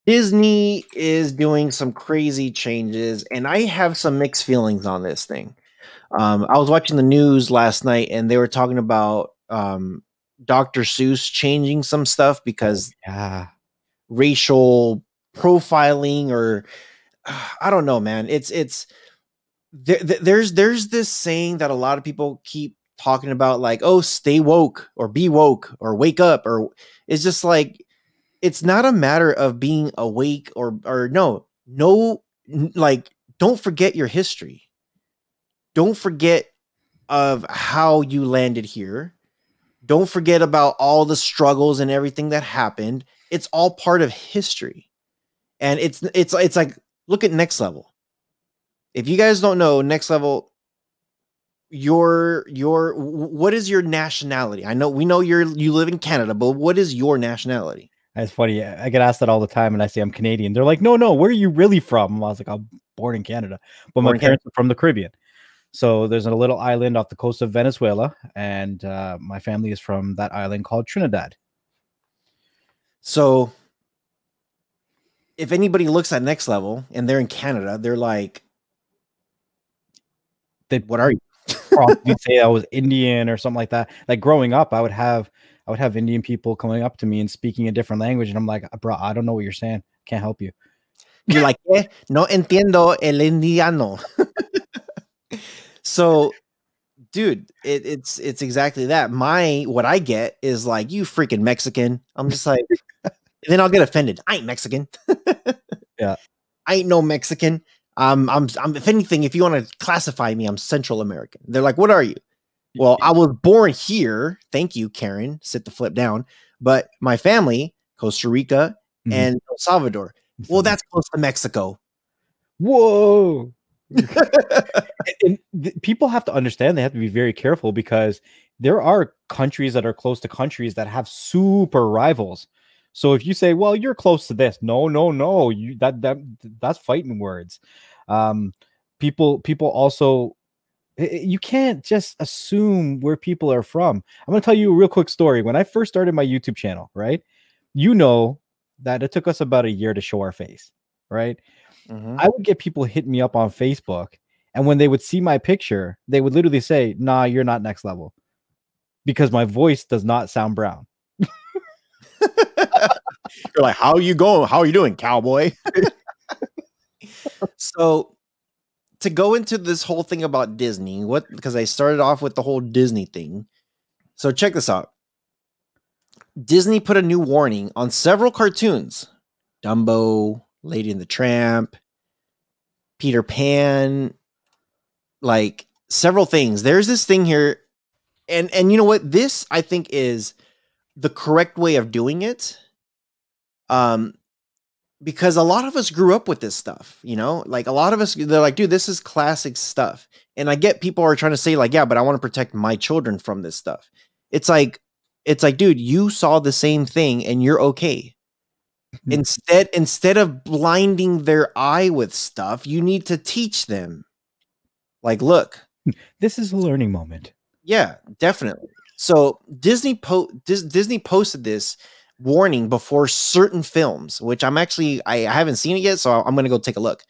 Disney is doing some crazy changes, and I have some mixed feelings on this thing. I was watching the news last night, and they were talking about Dr. Seuss changing some stuff because Yeah. racial profiling, or I don't know, man. There's this saying that a lot of people keep talking about, like, oh, stay woke or be woke or wake up, or it's just like it's not a matter of being awake or like, don't forget your history. Don't forget of how you landed here. Don't forget about all the struggles and everything that happened. It's all part of history. And it's like, look at Next Level. If you guys don't know Next Level, what is your nationality? We know you live in Canada, but what is your nationality? It's funny. I get asked that all the time, and I say I'm Canadian. They're like, no, where are you really from? I was like, I'm born in Canada, but my parents are from the Caribbean. So there's a little island off the coast of Venezuela, and my family is from that island called Trinidad. So if anybody looks at Next Level and they're in Canada, they're like, what are you? You'd say I was Indian or something like that. Like growing up, I would have Indian people coming up to me and speaking a different language, and I'm like, bro, I don't know what you're saying. Can't help you. You're like, no entiendo el indiano. So, dude, it's exactly that. What I get is like, you freaking Mexican. I'm just like, and then I'll get offended. I ain't Mexican. Yeah, I ain't no Mexican. I'm if anything, if you want to classify me, I'm Central American. They're like, what are you? Well, I was born here. Thank you, Karen. Sit the flip down. But my family, Costa Rica and El Salvador. Well, that's close to Mexico. Whoa. And people have to understand, they have to be very careful, because there are countries that are close to countries that have super rivals. So if you say, well, you're close to this, no, that's fighting words. People also, you can't just assume where people are from. I'm going to tell you a real quick story. When I first started my YouTube channel, right? You know that it took us about a year to show our face, right? I would get people hitting me up on Facebook, and when they would see my picture, they would literally say, nah, you're not Next Level, because my voice does not sound brown. You're like, how are you going? How are you doing, cowboy? So to go into this whole thing about Disney, because I started off with the whole Disney thing. So check this out. Disney put a new warning on several cartoons. Dumbo, Lady and the Tramp, Peter Pan, like several things. There's this thing here. And you know what? This, I think, is the correct way of doing it. Because a lot of us grew up with this stuff, like a lot of us, they're like, dude, this is classic stuff. And I get people are trying to say like, yeah, but I want to protect my children from this stuff. It's like, dude, you saw the same thing and you're okay. Instead of blinding their eye with stuff, you need to teach them. Like, look, this is a learning moment. Yeah, definitely. So Disney posted this warning before certain films, which I haven't seen it yet, so I'm going to go take a look.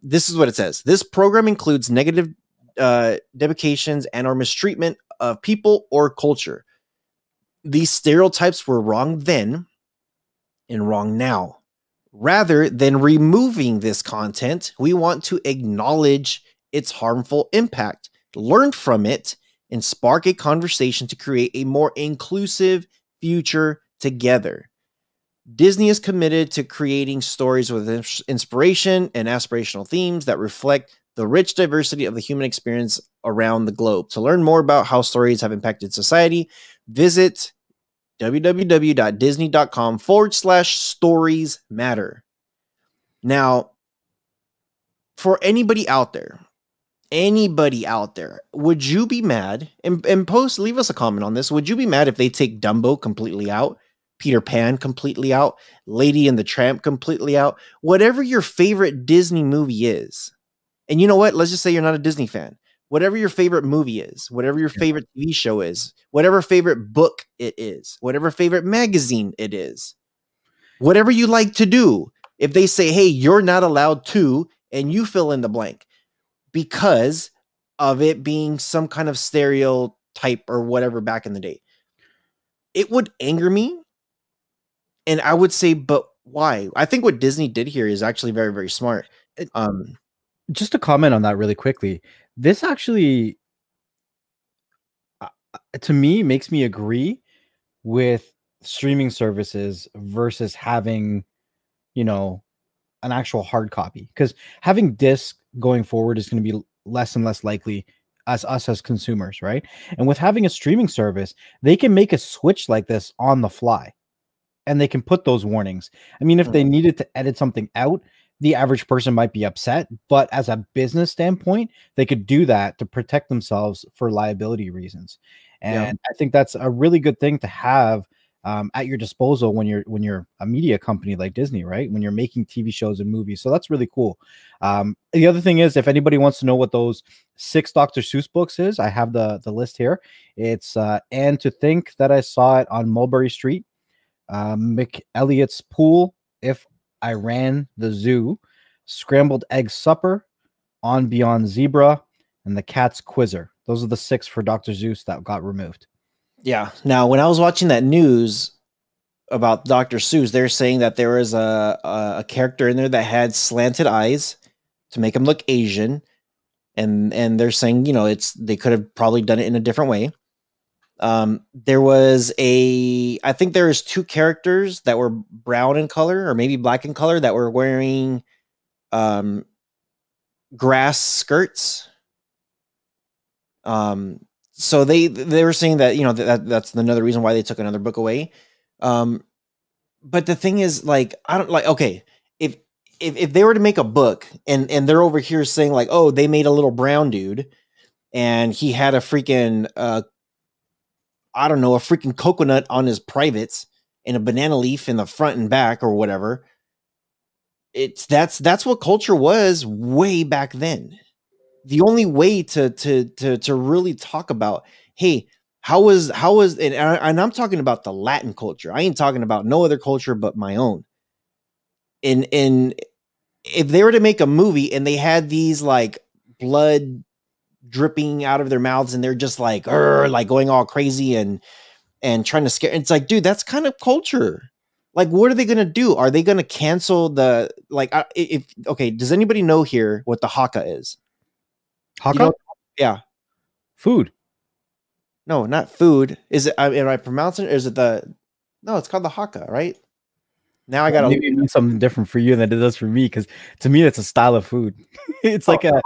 This is what it says. This program includes negative depications and or mistreatment of people or culture. These stereotypes were wrong then and wrong now. Rather than removing this content, we want to acknowledge its harmful impact, learn from it, and spark a conversation to create a more inclusive future together. Disney is committed to creating stories with inspiration and aspirational themes that reflect the rich diversity of the human experience around the globe. To learn more about how stories have impacted society, visit www.disney.com/stories matter. Now, for anybody out there, would you be mad? And leave us a comment on this. Would you be mad if they take Dumbo completely out, Peter Pan completely out, Lady and the Tramp completely out, whatever your favorite Disney movie is? And you know what? Let's just say you're not a Disney fan. Whatever your favorite movie is, whatever your favorite TV show is, whatever favorite book it is, whatever favorite magazine it is, Whatever you like to do. If they say, hey, you're not allowed to, and you fill in the blank because of it being some kind of stereotype or whatever back in the day, it would anger me. And I would say, but why? I think what Disney did here is actually very, very smart. Just to comment on that really quickly, this actually, to me, makes me agree with streaming services versus having, an actual hard copy, because having disc going forward is going to be less and less likely as us as consumers, right? And with having a streaming service, they can make a switch like this on the fly, and they can put those warnings. I mean, if they needed to edit something out, the average person might be upset, but as a business standpoint, they could do that to protect themselves for liability reasons. And I think that's a really good thing to have at your disposal when you're a media company like Disney, right? When you're making TV shows and movies. So that's really cool. The other thing is, if anybody wants to know what those 6 Dr. Seuss books is, I have the list here. It's And to Think That I Saw It on Mulberry Street, McElliot's Pool, If I Ran the Zoo, Scrambled Egg Supper, On Beyond Zebra, and The Cat's Quizzer. Those are the 6 for Dr. Seuss that got removed. Yeah. Now, when I was watching that news about Dr. Seuss, they're saying that there was a character in there that had slanted eyes to make him look Asian, and they're saying, they could have probably done it in a different way. There was I think there was 2 characters that were brown in color or maybe black in color that were wearing grass skirts. So they were saying that, that's another reason why they took another book away. But the thing is, like, I don't like, okay, if they were to make a book and they're over here saying like, oh, they made a little brown dude and he had a freaking, I don't know, a freaking coconut on his privates and a banana leaf in the front and back or whatever. That's what culture was way back then. The only way to really talk about, hey, how was and I'm talking about the Latin culture. I ain't talking about no other culture but my own. And if they were to make a movie and they had these like blood dripping out of their mouths and they're just like going all crazy and trying to scare, it's like, dude, that's kind of culture. Like, what are they gonna do? Are they gonna cancel the okay? Does anybody know here what the haka is? Haka? Yeah. Food. No, not food. Is it? Am I pronouncing it? Or is it the? No, it's called the haka, right? Now I gotta. Maybe it means something different for you than it does for me, because to me it's a style of food. It's like the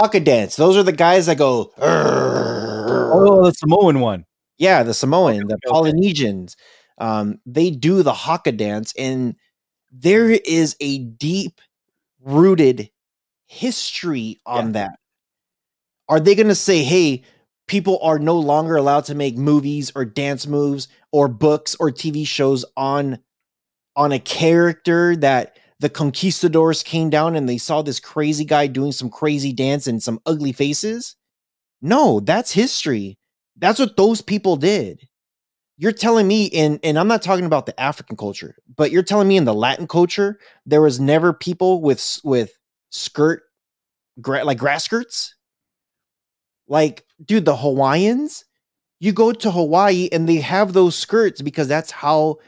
haka dance. Those are the guys that go. Oh, the Samoan one. Yeah, the Samoan, the Polynesians. They do the haka dance, and there is a deep rooted history on that. Are they going to say, hey, people are no longer allowed to make movies or dance moves or books or TV shows on a character that the conquistadors came down and they saw this crazy guy doing some crazy dance and some ugly faces? No, that's history. That's what those people did. You're telling me and I'm not talking about the African culture, but you're telling me in the Latin culture, there was never people with skirt, like grass skirts? Like, dude, the Hawaiians, you go to Hawaii and they have those skirts because that's how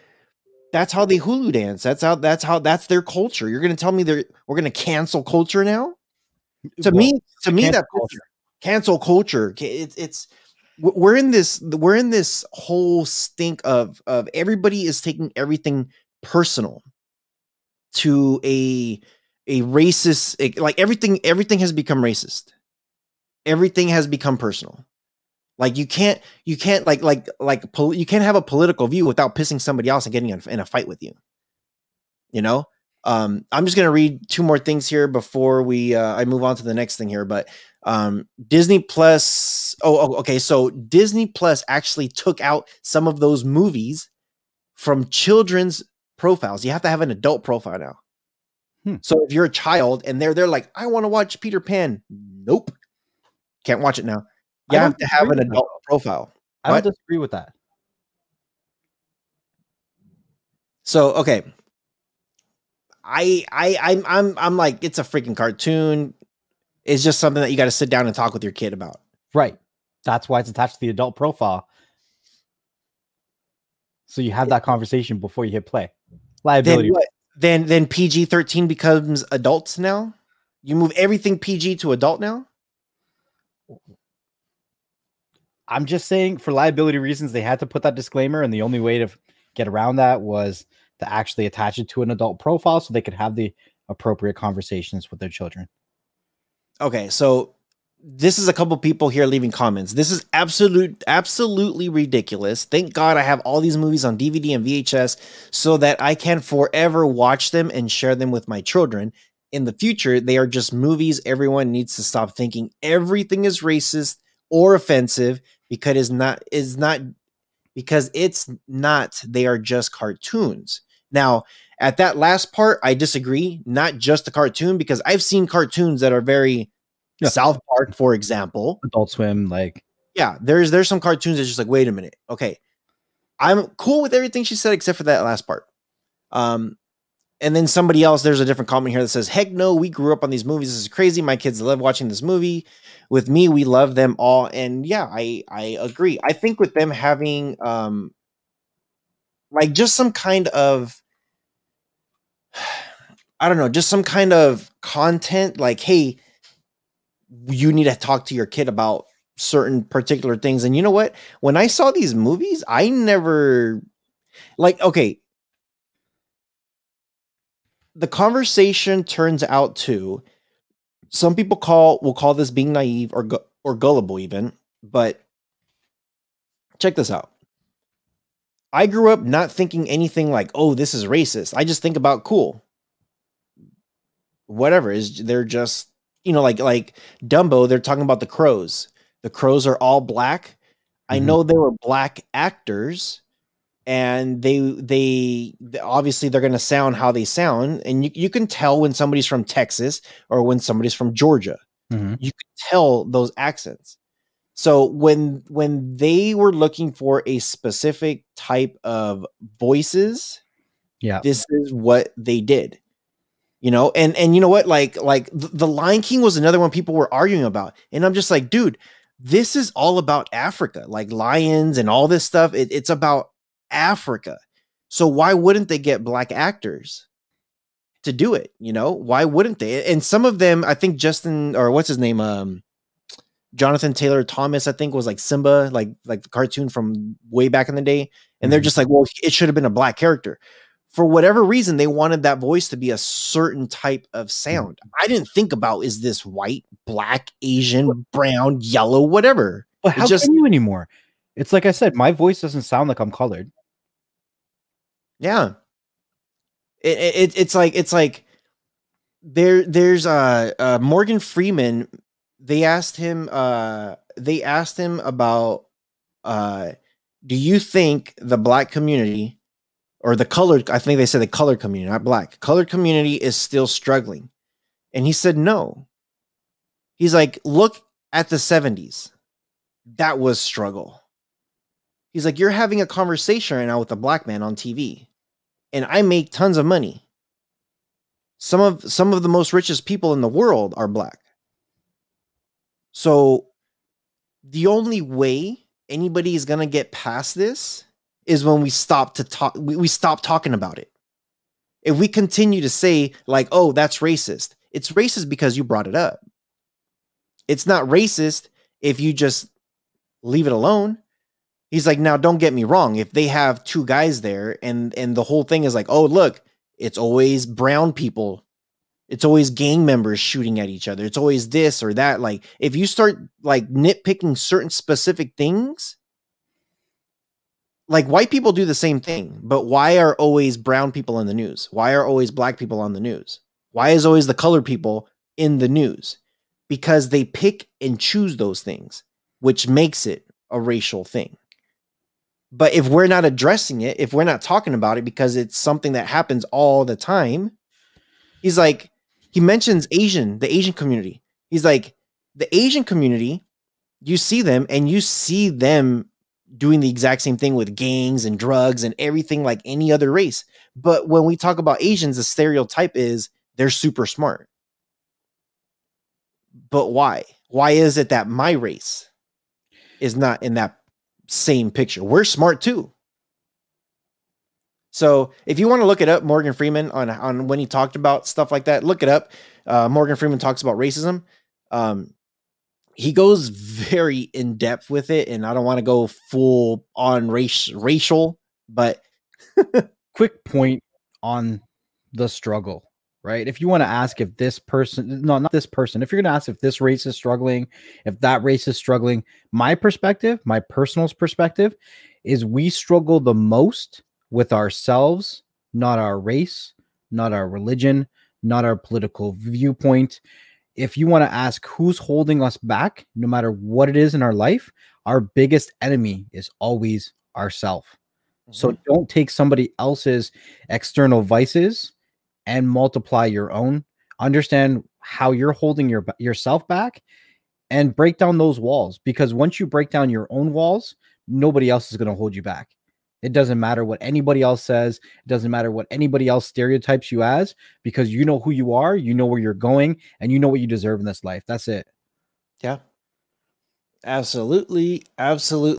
they hulu dance. That's their culture. You're going to tell me we're going to cancel culture now? To me, that culture, cancel culture. It's we're in this whole stink of everybody is taking everything personal to a racist, like everything has become racist. Everything has become personal. Like you can't you can't have a political view without pissing somebody else and getting in a fight with you. I'm just going to read 2 more things here before I move on to the next thing here, but Disney Plus. Okay. So Disney Plus actually took out some of those movies from children's profiles. You have to have an adult profile now. So if you're a child and they're like, I want to watch Peter Pan. Nope. Can't watch it now. You have to have an adult profile. I don't disagree with that. So okay, I'm like, it's a freaking cartoon. It's just something that you got to sit down and talk with your kid about. Right. That's why it's attached to the adult profile. So you have that conversation before you hit play. Liability. Then what? Then PG-13 becomes adults now? You move everything PG to adult now? I'm just saying, for liability reasons, they had to put that disclaimer, and the only way to get around that was to actually attach it to an adult profile so they could have the appropriate conversations with their children. Okay, so this is a couple people here leaving comments. This is absolutely ridiculous. Thank God I have all these movies on DVD and VHS so that I can forever watch them and share them with my children. In the future, they are just movies. Everyone needs to stop thinking everything is racist or offensive because it's not. They are just cartoons. Now, at that last part, I disagree. Not just the cartoon, because I've seen cartoons that are very South Park, for example. Adult Swim, like. Yeah, there's some cartoons that's just like, wait a minute. Okay. I'm cool with everything she said except for that last part. And then somebody else, there's a different comment here that says, heck no, we grew up on these movies. This is crazy. My kids love watching this movie. With me, we love them all. And yeah, I agree. I think with them having like just some kind of, I don't know, just some kind of content like, hey, you need to talk to your kid about certain particular things. And you know what? When I saw these movies, I never like, okay, the conversation turns out to, some people will call this being naive or gullible even, but check this out. I grew up not thinking anything like, oh, this is racist. I just think about cool. Whatever is, they're just, you know, like Dumbo, they're talking about the crows. The crows are all black. I know they were black actors, and they obviously they're going to sound how they sound, and you can tell when somebody's from Texas or when somebody's from Georgia. You can tell those accents. So when they were looking for a specific type of voices, this is what they did. You know, and you know what, like the Lion King was another one people were arguing about, and I'm just like, dude, this is all about Africa, like lions and all this stuff. It's about Africa. So why wouldn't they get black actors to do it? You know, why wouldn't they? And some of them, I think Justin, or what's his name, Jonathan Taylor Thomas, I think, was like Simba, like the cartoon from way back in the day. And they're just like, well, it should have been a black character. For whatever reason, they wanted that voice to be a certain type of sound. I didn't think about, is this white, black, Asian, brown, yellow, whatever. But how can you anymore? It's like I said, my voice doesn't sound like I'm colored. Yeah. It's like there's Morgan Freeman. They asked him about do you think the black community, or the colored, I think they said the colored community, not black, colored community is still struggling? And he said no. He's like, look at the 70s. That was struggle. He's like, you're having a conversation right now with a black man on TV, and I make tons of money. Some of the most richest people in the world are black. So the only way anybody is going to get past this is when we stop to talk. We stop talking about it. If we continue to say like, oh, that's racist, it's racist because you brought it up. It's not racist if you just leave it alone. He's like, now don't get me wrong. If they have two guys there and the whole thing is like, oh, look, it's always brown people. It's always gang members shooting at each other. It's always this or that. Like, if you start like nitpicking certain specific things, like white people do the same thing, but why are always brown people in the news? Why are always black people on the news? Why is always the colored people in the news? Because they pick and choose those things, which makes it a racial thing. But if we're not addressing it, if we're not talking about it because it's something that happens all the time, he's like, he mentions the Asian community. He's like, the Asian community, you see them and you see them doing the exact same thing with gangs and drugs and everything like any other race. But when we talk about Asians, the stereotype is they're super smart. But why? Why is it that my race is not in that same picture? We're smart too. So if you want to look it up, Morgan Freeman on when he talked about stuff like that, look it up. Morgan Freeman talks about racism. He goes very in depth with it, and I don't want to go full on racial, but quick point on the struggle, right? If you want to ask if this person, no, not this person, if you're going to ask if this race is struggling, if that race is struggling, my perspective, my personal perspective is we struggle the most with ourselves, not our race, not our religion, not our political viewpoint. If you want to ask who's holding us back, no matter what it is in our life, our biggest enemy is always ourselves. So don't take somebody else's external vices and multiply your own. Understand how you're holding yourself back and break down those walls, because once you break down your own walls, nobody else is going to hold you back. It doesn't matter what anybody else says. It doesn't matter what anybody else stereotypes you as, because you know who you are, you know where you're going, and you know what you deserve in this life. That's it. Yeah. Absolutely. Absolutely.